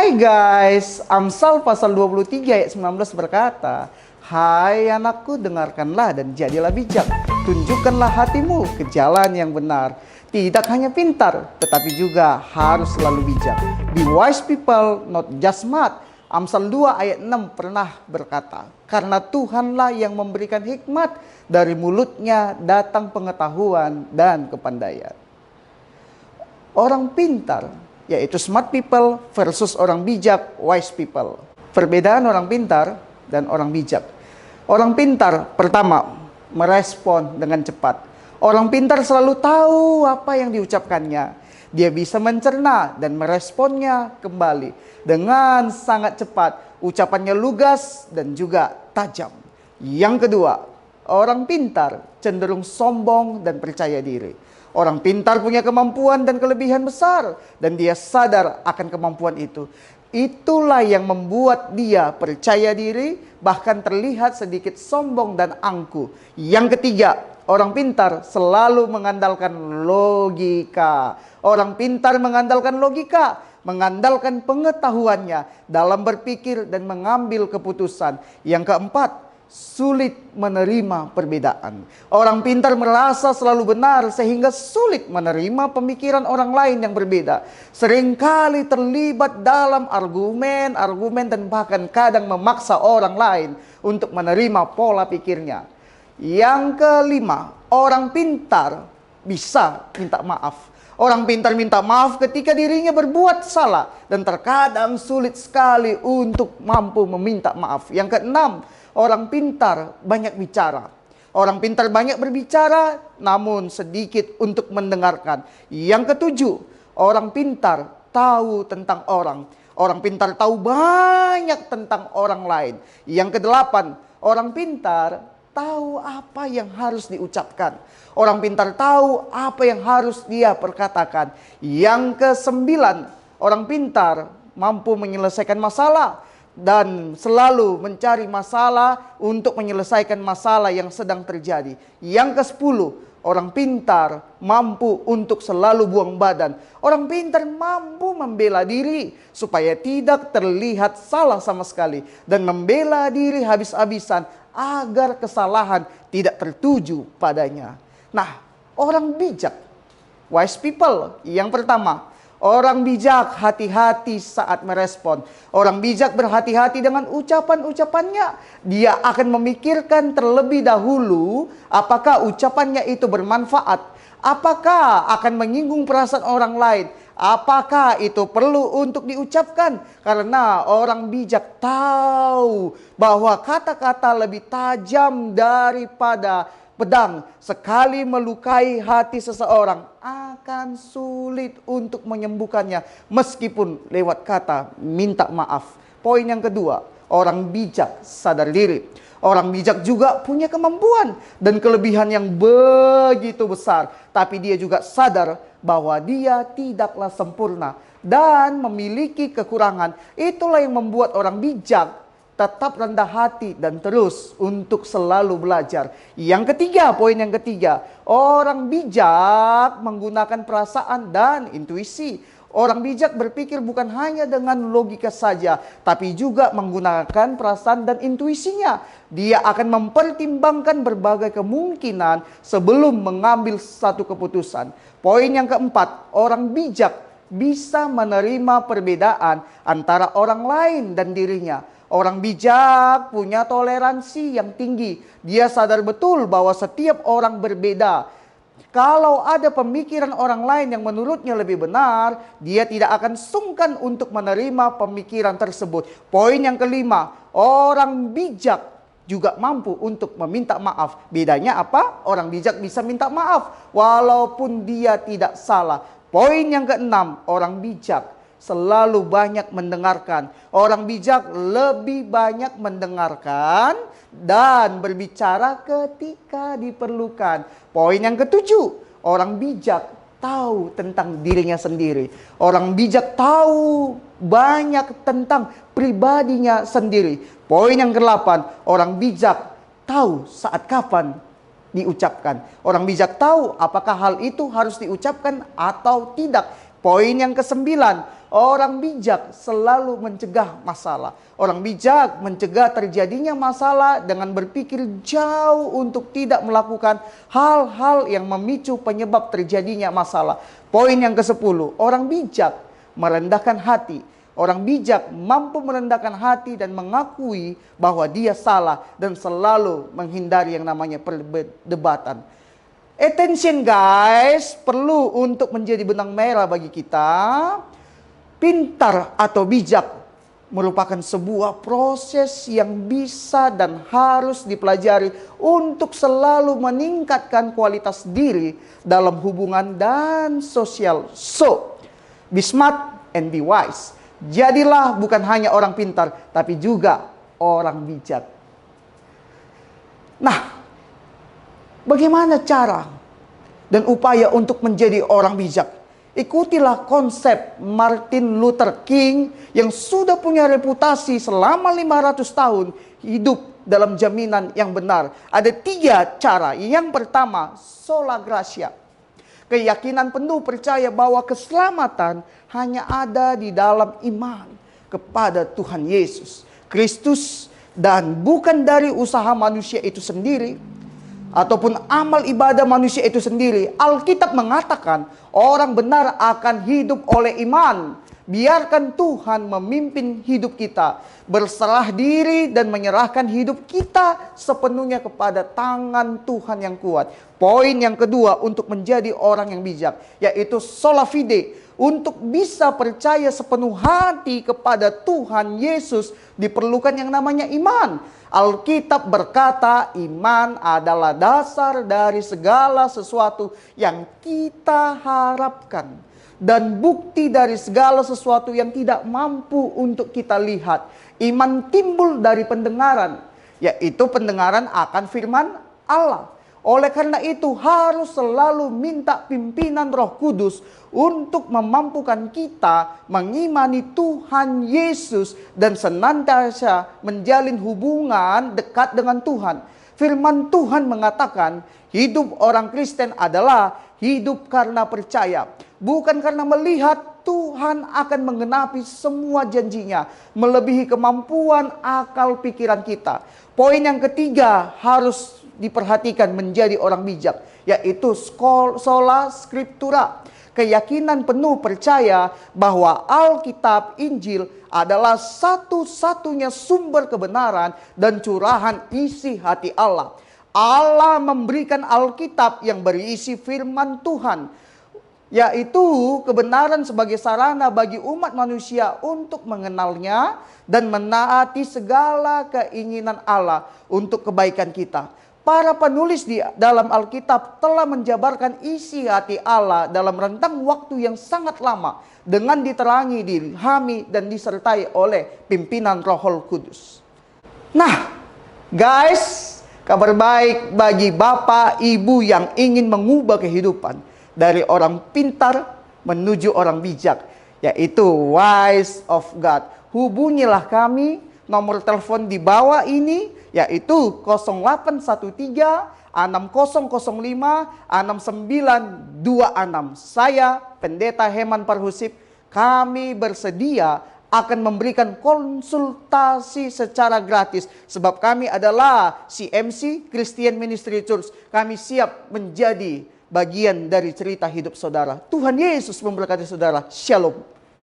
Hai guys, Amsal pasal 23 ayat 19 berkata, "Hai anakku, dengarkanlah dan jadilah bijak. Tunjukkanlah hatimu ke jalan yang benar. Tidak hanya pintar, tetapi juga harus selalu bijak. Be wise people, not just smart." Amsal 2 ayat 6 pernah berkata, "Karena Tuhanlah yang memberikan hikmat, dari mulutnya datang pengetahuan dan kepandaian." Orang pintar, yaitu smart people, versus orang bijak, wise people. Perbedaan orang pintar dan orang bijak. Orang pintar, pertama, merespon dengan cepat. Orang pintar selalu tahu apa yang diucapkannya. Dia bisa mencerna dan meresponnya kembali dengan sangat cepat. Ucapannya lugas dan juga tajam. Yang kedua, orang pintar cenderung sombong dan percaya diri. Orang pintar punya kemampuan dan kelebihan besar, dan dia sadar akan kemampuan itu. Itulah yang membuat dia percaya diri, bahkan terlihat sedikit sombong dan angkuh. Yang ketiga, orang pintar selalu mengandalkan logika. Orang pintar mengandalkan logika, mengandalkan pengetahuannya dalam berpikir dan mengambil keputusan. Yang keempat, sulit menerima perbedaan. Orang pintar merasa selalu benar sehingga sulit menerima pemikiran orang lain yang berbeda. Seringkali terlibat dalam argumen dan bahkan kadang memaksa orang lain untuk menerima pola pikirnya. Yang kelima, orang pintar bisa minta maaf. Orang pintar minta maaf ketika dirinya berbuat salah dan terkadang sulit sekali untuk mampu meminta maaf. Yang keenam, orang pintar banyak bicara. Orang pintar banyak berbicara namun sedikit untuk mendengarkan. Yang ketujuh, orang pintar tahu tentang orang. Orang pintar tahu banyak tentang orang lain. Yang kedelapan, orang pintar tahu apa yang harus diucapkan. Orang pintar tahu apa yang harus dia perkatakan. Yang kesembilan, orang pintar mampu menyelesaikan masalah dan selalu mencari masalah untuk menyelesaikan masalah yang sedang terjadi. Yang kesepuluh, orang pintar mampu untuk selalu buang badan. Orang pintar mampu membela diri supaya tidak terlihat salah sama sekali, dan membela diri habis-habisan agar kesalahan tidak tertuju padanya. Nah, orang bijak, wise people, yang pertama, orang bijak hati-hati saat merespon. Orang bijak berhati-hati dengan ucapan-ucapannya. Dia akan memikirkan terlebih dahulu apakah ucapannya itu bermanfaat, apakah akan menyinggung perasaan orang lain, apakah itu perlu untuk diucapkan. Karena orang bijak tahu bahwa kata-kata lebih tajam daripada pedang. Sekali melukai hati seseorang, akan sulit untuk menyembuhkannya meskipun lewat kata minta maaf. Poin yang kedua, orang bijak sadar diri. Orang bijak juga punya kemampuan dan kelebihan yang begitu besar, tapi dia juga sadar bahwa dia tidaklah sempurna dan memiliki kekurangan. Itulah yang membuat orang bijak tetap rendah hati dan terus untuk selalu belajar. Yang ketiga, poin yang ketiga, orang bijak menggunakan perasaan dan intuisi. Orang bijak berpikir bukan hanya dengan logika saja, tapi juga menggunakan perasaan dan intuisinya. Dia akan mempertimbangkan berbagai kemungkinan sebelum mengambil satu keputusan. Poin yang keempat, orang bijak bisa menerima perbedaan antara orang lain dan dirinya. Orang bijak punya toleransi yang tinggi. Dia sadar betul bahwa setiap orang berbeda. Kalau ada pemikiran orang lain yang menurutnya lebih benar, dia tidak akan sungkan untuk menerima pemikiran tersebut. Poin yang kelima, orang bijak juga mampu untuk meminta maaf. Bedanya apa? Orang bijak bisa minta maaf walaupun dia tidak salah. Poin yang keenam, orang bijak selalu banyak mendengarkan. Orang bijak lebih banyak mendengarkan dan berbicara ketika diperlukan. Poin yang ketujuh, orang bijak tahu tentang dirinya sendiri. Orang bijak tahu banyak tentang pribadinya sendiri. Poin yang kedelapan, orang bijak tahu saat kapan diucapkan. Orang bijak tahu apakah hal itu harus diucapkan atau tidak. Poin yang kesembilan, Orang bijak selalu mencegah masalah. Orang bijak mencegah terjadinya masalah dengan berpikir jauh untuk tidak melakukan hal-hal yang memicu penyebab terjadinya masalah. Poin yang ke-10, orang bijak merendahkan hati. Orang bijak mampu merendahkan hati dan mengakui bahwa dia salah dan selalu menghindari yang namanya perdebatan. Attention guys, perlu untuk menjadi benang merah bagi kita. Pintar atau bijak merupakan sebuah proses yang bisa dan harus dipelajari untuk selalu meningkatkan kualitas diri dalam hubungan dan sosial. So, be smart and be wise. Jadilah bukan hanya orang pintar, tapi juga orang bijak. Nah, bagaimana cara dan upaya untuk menjadi orang bijak? Ikutilah konsep Martin Luther King yang sudah punya reputasi selama 500 tahun hidup dalam jaminan yang benar. Ada 3 cara. Yang pertama, sola gratia. Keyakinan penuh percaya bahwa keselamatan hanya ada di dalam iman kepada Tuhan Yesus Kristus dan bukan dari usaha manusia itu sendiri ataupun amal ibadah manusia itu sendiri. Alkitab mengatakan orang benar akan hidup oleh iman. Biarkan Tuhan memimpin hidup kita. Berserah diri dan menyerahkan hidup kita sepenuhnya kepada tangan Tuhan yang kuat. Poin yang kedua untuk menjadi orang yang bijak, yaitu sola fide. Untuk bisa percaya sepenuh hati kepada Tuhan Yesus diperlukan yang namanya iman. Alkitab berkata iman adalah dasar dari segala sesuatu yang kita harapkan. Dan bukti dari segala sesuatu yang tidak mampu untuk kita lihat. Iman timbul dari pendengaran, yaitu pendengaran akan firman Allah. Oleh karena itu harus selalu minta pimpinan Roh Kudus untuk memampukan kita mengimani Tuhan Yesus dan senantiasa menjalin hubungan dekat dengan Tuhan. Firman Tuhan mengatakan hidup orang Kristen adalah hidup karena percaya, bukan karena melihat. Tuhan akan menggenapi semua janjinya, melebihi kemampuan akal pikiran kita. Poin yang ketiga harus diperhatikan menjadi orang bijak, yaitu sola scriptura. Keyakinan penuh percaya bahwa Alkitab Injil adalah satu-satunya sumber kebenaran dan curahan isi hati Allah. Allah memberikan Alkitab yang berisi firman Tuhan, yaitu kebenaran sebagai sarana bagi umat manusia untuk mengenalnya dan menaati segala keinginan Allah untuk kebaikan kita. Para penulis di dalam Alkitab telah menjabarkan isi hati Allah dalam rentang waktu yang sangat lama dengan diterangi, diilhami, dan disertai oleh pimpinan Roh Kudus. Nah, guys, kabar baik bagi Bapak Ibu yang ingin mengubah kehidupan dari orang pintar menuju orang bijak, yaitu wise of God. Hubungilah kami, nomor telepon di bawah ini, yaitu 0813 6005 6926. Saya Pendeta Heman Parhusip. Kami bersedia akan memberikan konsultasi secara gratis, sebab kami adalah CMC Christian Ministry Church. Kami siap menjadi bagian dari cerita hidup saudara. Tuhan Yesus memberkati saudara. Shalom.